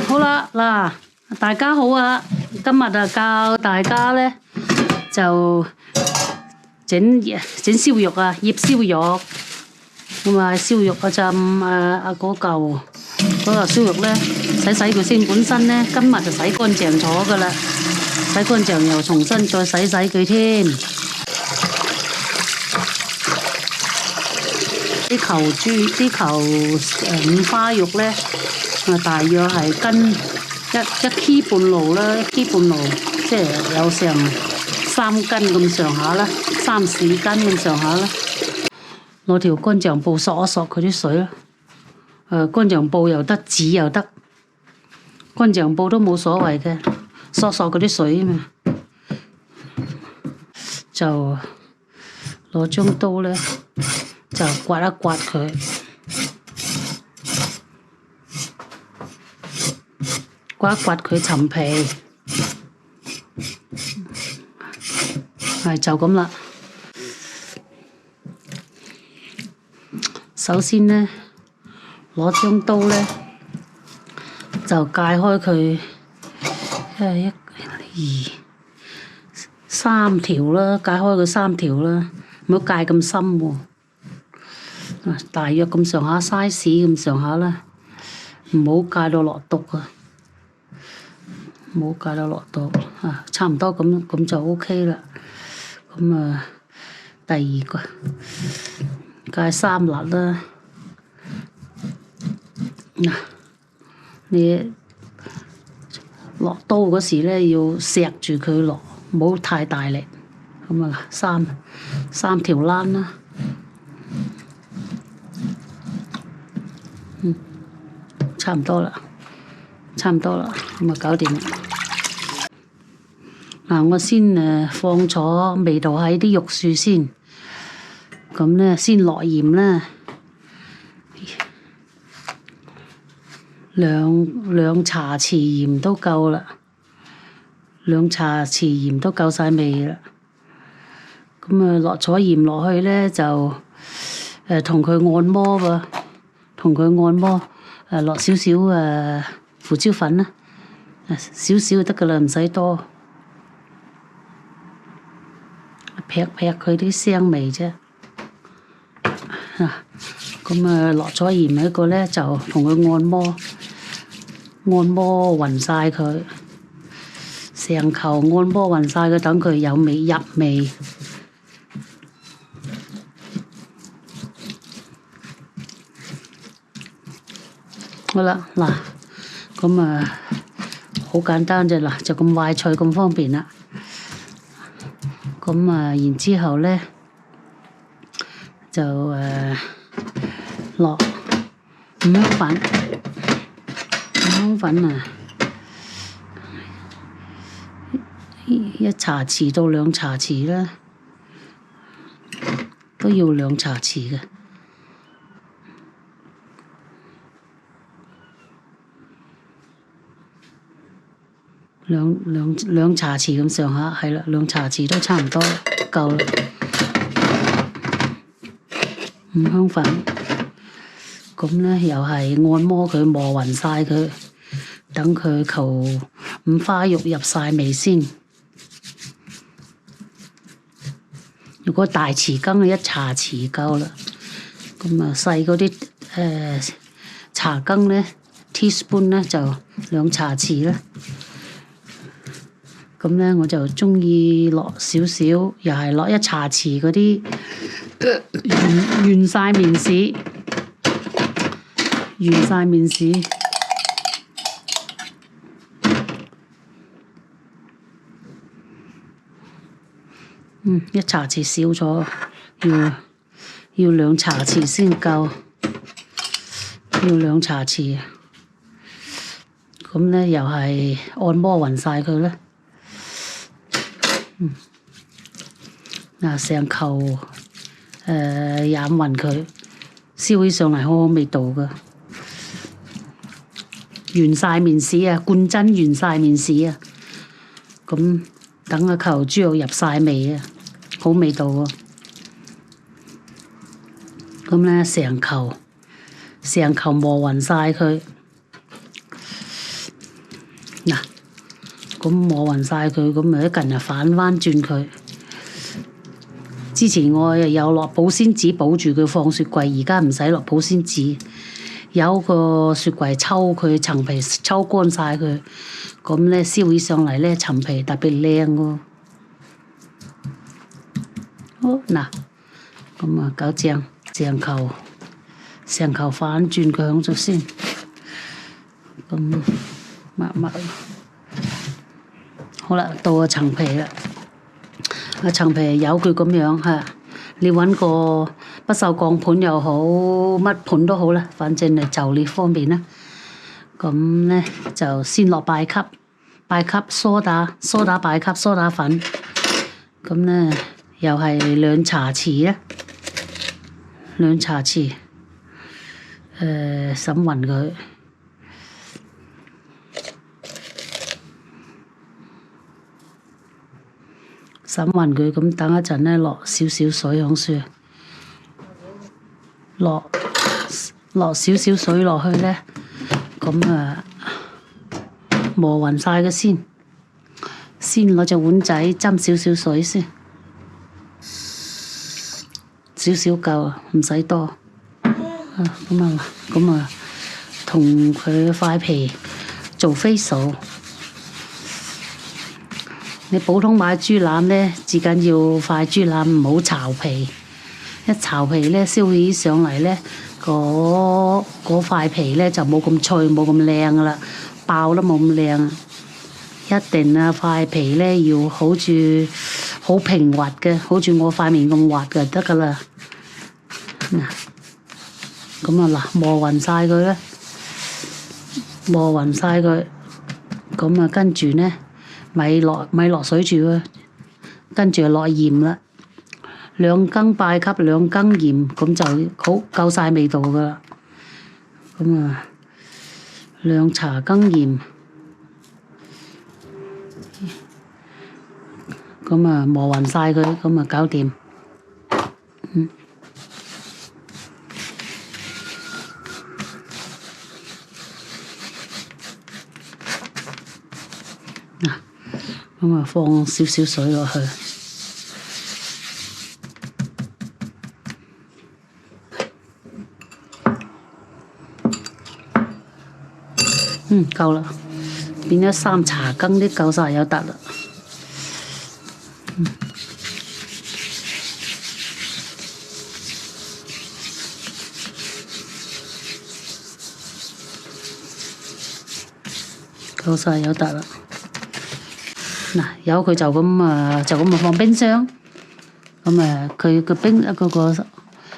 好啦，嗱，大家好啊！今日就教大家咧就整燒肉啊，醃燒肉。咁啊，燒肉嗰陣嗰嚿燒肉咧，洗佢先。本身咧今日就洗乾淨咗噶啦，洗乾淨又重新再洗佢添。啲球五花肉咧，大約係跟一 K 半路啦，1 K 半路，即係有成3斤咁上下啦，3-4斤咁上下啦。攞條乾淨布索一索佢啲水啦，乾淨布又得，紙又得，乾淨布都冇所謂嘅，索嗰啲水啊嘛，就攞張刀咧。就刮一刮佢，刮一刮佢陳皮，係就咁啦。首先呢，攞張刀呢，就解開佢1、2、3條啦，解開佢3條啦，唔好解咁深喎。大約咁上下 size 咁上下啦，唔好戒到落毒啊！唔好戒到落毒啊，差唔多咁就 OK 啦。咁啊，第二個戒3粒啦。嗱，你落刀嗰時咧要錫住佢落，唔好太大力。咁啊，三條欄啦。差唔多啦，咁啊搞掂啦。嗱，我先放咗味道喺啲肉樹先，咁咧先落鹽啦，兩茶匙鹽都夠啦，2茶匙鹽都夠晒味啦。咁啊落咗鹽落去咧就同佢按摩噃，落少少胡椒粉啦，少少就得噶啦，唔使多，劈佢啲腥味啫。咁啊落咗鹽喺個咧就同佢按摩勻晒佢，成球按摩勻晒佢，等佢有味入味。好啦，嗱，咁啊，好簡單啫，嗱，就咁壞菜咁方便啦。咁啊，然之後咧，就落五香粉啊，1茶匙到2茶匙啦，都要2茶匙嘅。兩茶匙咁上下，係啦，2茶匙都差唔多夠啦。五香粉，咁咧又係按摩佢，磨勻晒佢，等佢球五花肉入晒味先。如果大匙羹1茶匙夠啦，咁啊細嗰啲茶羹咧 ，teaspoon 咧就2茶匙啦。咁咧我就鍾意落少少，又係落1茶匙嗰啲圓晒面豉，圓晒面豉。1茶匙少咗，要2茶匙先夠，要2茶匙。咁咧又係按摩勻晒佢啦。嗱，成球染勻佢，燒起上嚟好好味道噶。圓晒面豉啊，冠真圓晒面豉啊，咁等個球豬肉入晒味啊，好味道喎。咁咧成球磨勻晒佢，嗱，咁磨勻晒佢，咁咪一近日反翻轉佢。之前我有落保鮮紙保住佢放雪櫃，而家唔使落保鮮紙，有個雪櫃抽佢層皮抽乾晒佢，咁咧燒起上嚟咧層皮特別靚喎。好嗱，咁啊搞正成球反轉佢響咗先，咁抹。好啦，到個層皮啦。個層皮有佢咁樣嚇，你揾個不鏽鋼盤又好，乜盤都好啦，反正係就你方便啦。咁咧就先落拜級梳打拜級梳打粉，咁咧又係2茶匙啊，2茶匙，審勻佢。審勻佢，咁等一陣咧，落少少水響書，落少少水落去咧，咁啊磨勻晒嘅先攞隻碗仔斟少少水先，少少夠啊，唔使多。咁啊，同佢塊皮做facial。你普通買豬腩咧，至緊要塊豬腩唔好巢皮，一巢皮咧燒起上嚟咧，嗰塊皮咧就冇咁脆，冇咁靚噶啦，爆得冇咁靚。一定啊，塊皮咧要好似好平滑嘅，好似我塊面咁滑嘅得噶啦。嗱，咁啊嗱，磨勻晒佢，咁啊跟住咧。咪落水住啊，跟住就落鹽啦，2羹拜級2羹鹽，咁就好夠晒味道噶啦。咁啊，2茶羹鹽，咁啊磨勻晒佢，咁啊搞掂。咁啊，放少少水落去，夠啦，變咗3茶羹啲夠晒有得啦。夠晒有得啦。嗱，有佢就咁放冰箱，咁佢個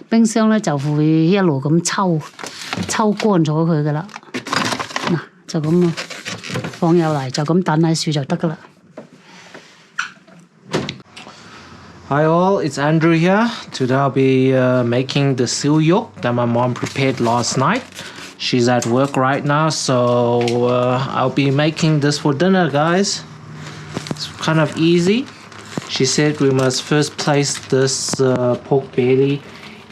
冰箱咧就會一路咁抽乾咗佢噶啦。嗱，就咁放入嚟，就咁等喺樹就得噶啦。Hi all, it's Andrew here. Today I'll be making the Siu Yuk that my mom prepared last night. She's at work right now, so I'll be making this for dinner, guys. It's kind of easy. She said we must first place this pork belly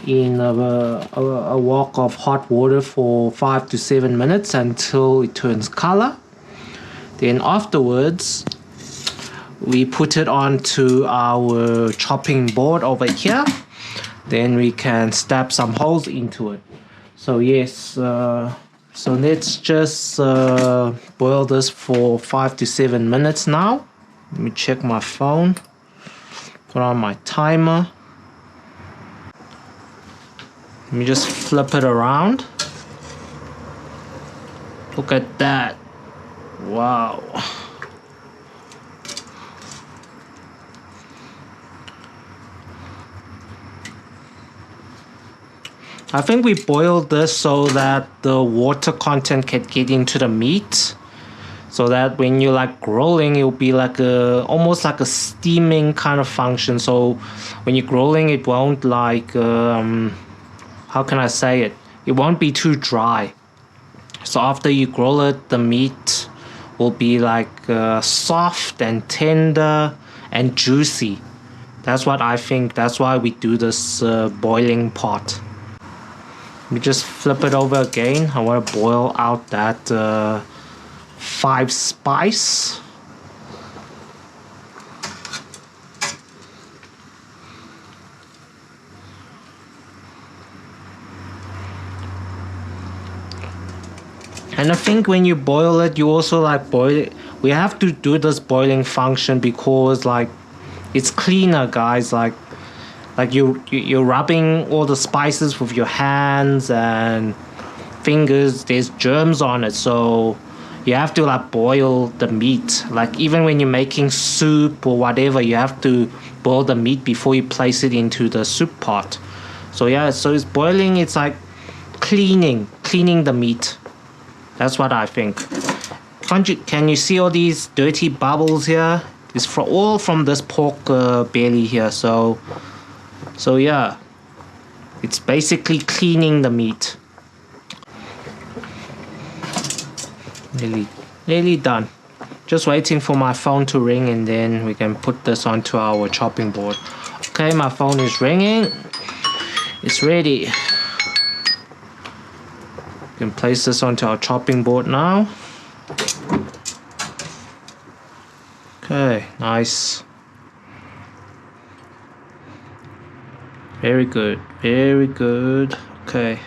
in a wok of hot water for 5 to 7 minutes until it turns color. Then afterwards, we put it onto our chopping board over here. Then we can stab some holes into it. So yes, so let's just boil this for 5 to 7 minutes now. Let me check my phone, put on my timer. Let me just flip it around. Look at that. Wow. I think we boiled this so that the water content can get into the meat, so that when you like grilling, it'll be like almost like a steaming kind of function. So when you're grilling, it won't like how can I say it? It won't be too dry. So after you grill it, the meat will be like soft and tender and juicy. That's what I think. That's why we do this boiling part. Let me just flip it over again. I want to boil out that 5 spice. And I think when you boil it, you also like boil it. We have to do this boiling function because like it's cleaner, guys. Like you're rubbing all the spices with your hands and fingers. There's germs on it, so you have to like boil the meat. Like even when you're making soup or whatever, you have to boil the meat before you place it into the soup pot. So yeah, so it's boiling. It's like cleaning the meat. That's what I think. Can you see all these dirty bubbles here? It's all from this pork belly here. So yeah, it's basically cleaning the meat. Nearly done. Just waiting for my phone to ring and then we can put this onto our chopping board. Okay, my phone is ringing. It's ready. We can place this onto our chopping board now. Okay, nice. Very good, very good. Okay.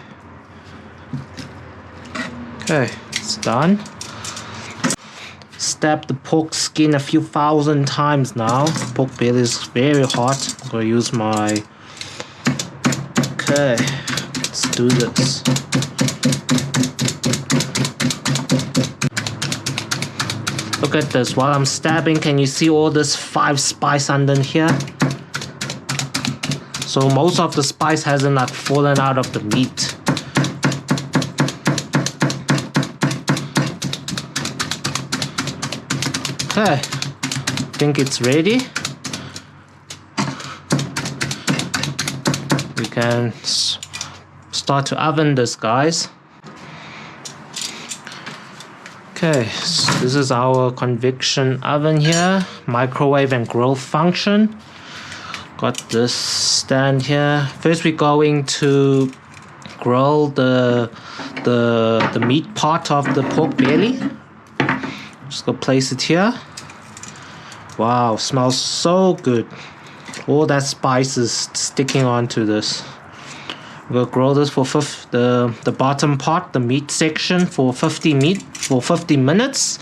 Okay, it's done. Stab the pork skin a few thousand times now. Pork belly is very hot. I'm gonna use my... Okay, let's do this. Look at this. While I'm stabbing, can you see all this 5 spice under here? So most of the spice hasn't like fallen out of the meat. Okay, I think it's ready. We can start to oven this, guys. Okay, so this is our convection oven here, microwave and grill function. Got this stand here. First we're going to grill the meat part of the pork belly. Just gonna place it here. Wow, smells so good. All that spice is sticking onto this. We'll grill this for the bottom part, the meat section, for 50 minutes.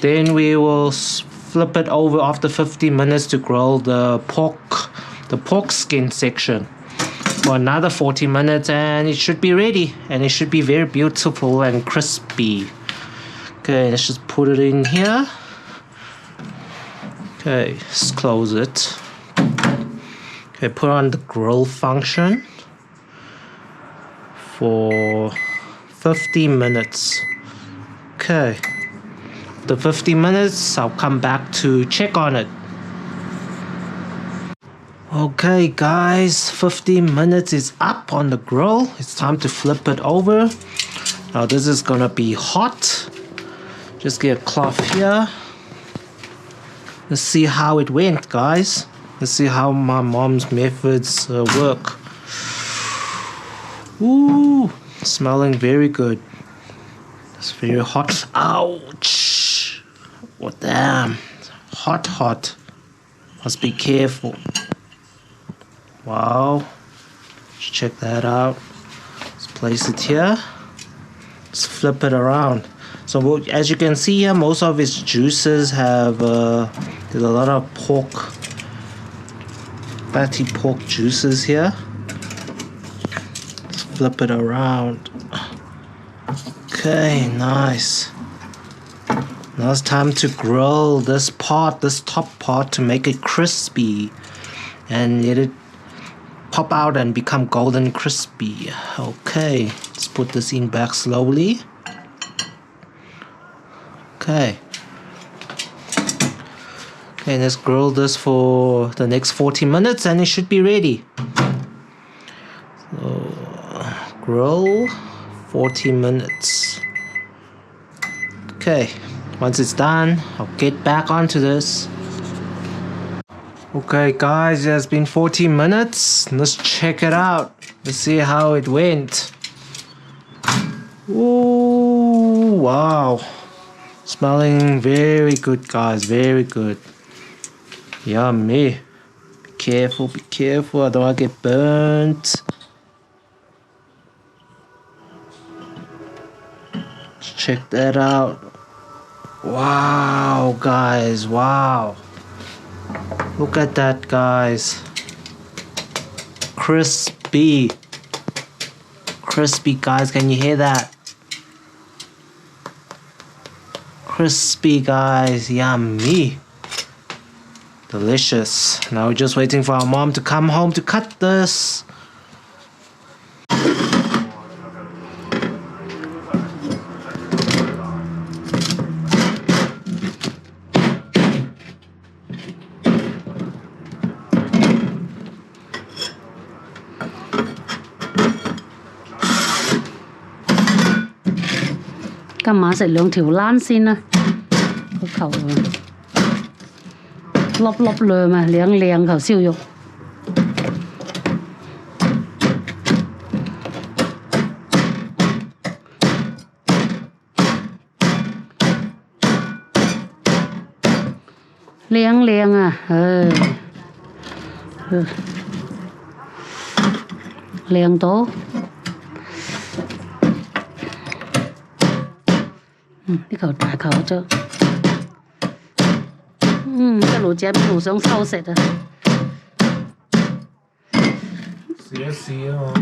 Then we will flip it over after 50 minutes to grill the pork skin section for another 40 minutes, and it should be ready, and it should be very beautiful and crispy. Okay, let's just put it in here. Okay, let's close it. Okay, put on the grill function for 50 minutes. Okay, the 50 minutes, I'll come back to check on it. Okay guys, 15 minutes is up on the grill. It's time to flip it over. Now this is gonna be hot. Just get a cloth here. Let's see how it went, guys. Let's see how my mom's methods work. Ooh, smelling very good. It's very hot. Ouch! Oh damn! Hot. Must be careful. Wow. Let's check that out. Let's place it here. Let's flip it around. So as you can see here, most of its juices have there's a lot of fatty pork juices here. Let's flip it around. Okay, nice. Now it's time to grill this top part, to make it crispy and let it pop out and become golden crispy. Okay, let's put this in back slowly. Okay, let's grill this for the next 40 minutes and it should be ready. So, grill 40 minutes. Okay, once it's done, I'll get back onto this. Okay guys, it has been 40 minutes. Let's check it out. Let's see how it went. Ooh, wow. Smelling very good, guys. Very good. Yummy. Be careful, be careful. I don't want to get burnt. Check that out. Wow, guys. Wow. Look at that, guys. Crispy. Crispy, guys. Can you hear that? Crispy, guys. Yummy. Delicious. Now we're just waiting for our mom to come home to cut this.今晚食2條冷先啦，個球粒粒亮啊，靚球燒肉。靚啊，靚到。呢球大球啫，一路整一路想收食啊！試一試啊！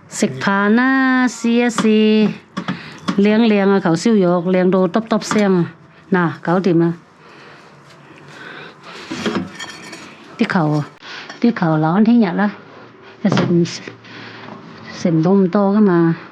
食飯啦，試一試，靚啊球燒肉，靚到揼揼聲啊！嗱，搞掂啦！啲球留翻聽日啦，食唔到咁多噶嘛〜